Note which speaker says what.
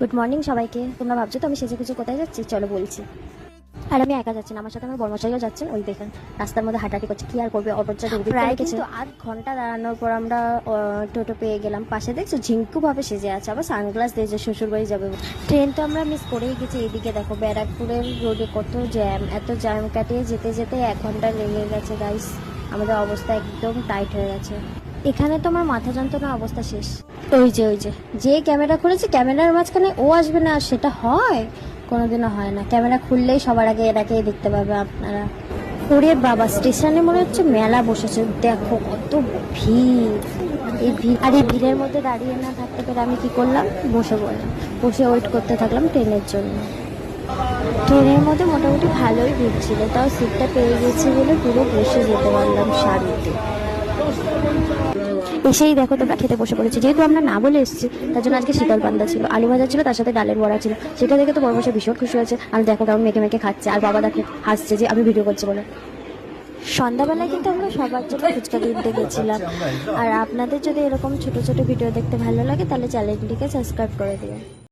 Speaker 1: Good morning সবাইকে। তোমরা ভাবছো তো আমি সেজে গুজে কোথায় যাচ্ছি, চলো বলছি। আর আমি একা যাচ্ছি না, আমার সাথে আমার বর্মশাইও যাচ্ছেন। ওই দেখেন রাস্তার মধ্যে হাঁটাহাঁটি করছে, কি আর করবে, অটোর চাকা প্রায় কিন্তু আধ ঘন্টা দাঁড়ানোর পর আমরা টোটো পেয়ে গেলাম। পাশে দেখছো ঝিঙ্কু ভাবে সেজে আছে, আবার সানগ্লাস দিয়েছে, শ্বশুর বাড়ি যাবে। ট্রেন তো আমরা মিস করেই গেছি। এইদিকে দেখো ব্যারাকপুরের রোডে কত জ্যাম, এত জ্যাম কাটিয়ে যেতে যেতে 1 ঘন্টা লেগে গেছে গাইস। আমাদের অবস্থা একদম টাইট হয়ে গেছে। এখানে তো আমার মাথা যন্ত্রণা অবস্থা শেষ। ওই যে যে ক্যামেরা খুলেছে, ক্যামেরার মাঝখানে ও আসবে না, সেটা হয় কোনোদিনও হয় না। ক্যামেরা খুললেই সবার আগে এটাকেই দেখতে পাবে আপনারা। ওরে বাবা, স্টেশনে মনে হচ্ছে মেলা বসেছে, দেখো কত ভিড়। এই ভিড় আর এই ভিড়ের মধ্যে দাঁড়িয়ে না থাকতে পেরে আমি কি করলাম, বসে পড়লাম। বসে ওয়েট করতে থাকলাম ট্রেনের জন্য। ট্রেনের মধ্যে মোটামুটি ভালোই ভিড় ছিল, তাও সিটটা পেয়ে গেছি বলে পুরো বসে যেতে পারলাম শান্তিতে। এসেই দেখো তোমরা খেতে বসে পড়েছি, যেহেতু আমরা না বলে এসেছি তার জন্য আজকে শীতল পান্তা ছিল, আলু ভাজা ছিল, তার সাথে ডালের বড়া ছিল। সেটা দেখে তো বড় বসে ভীষণ খুশি হয়েছে। আর দেখো কেমন মেখে মেখে খাচ্ছে, আর বাবা দেখে হাসছে যে আমি ভিডিও করছি বলে। সন্ধ্যাবেলায় কিন্তু আমরা সবার জন্য ফুচকা কিনতে গেছিলাম। আর আপনাদের যদি এরকম ছোট ছোট ভিডিও দেখতে ভালো লাগে তাহলে চ্যানেলটিকে সাবস্ক্রাইব করে দিও।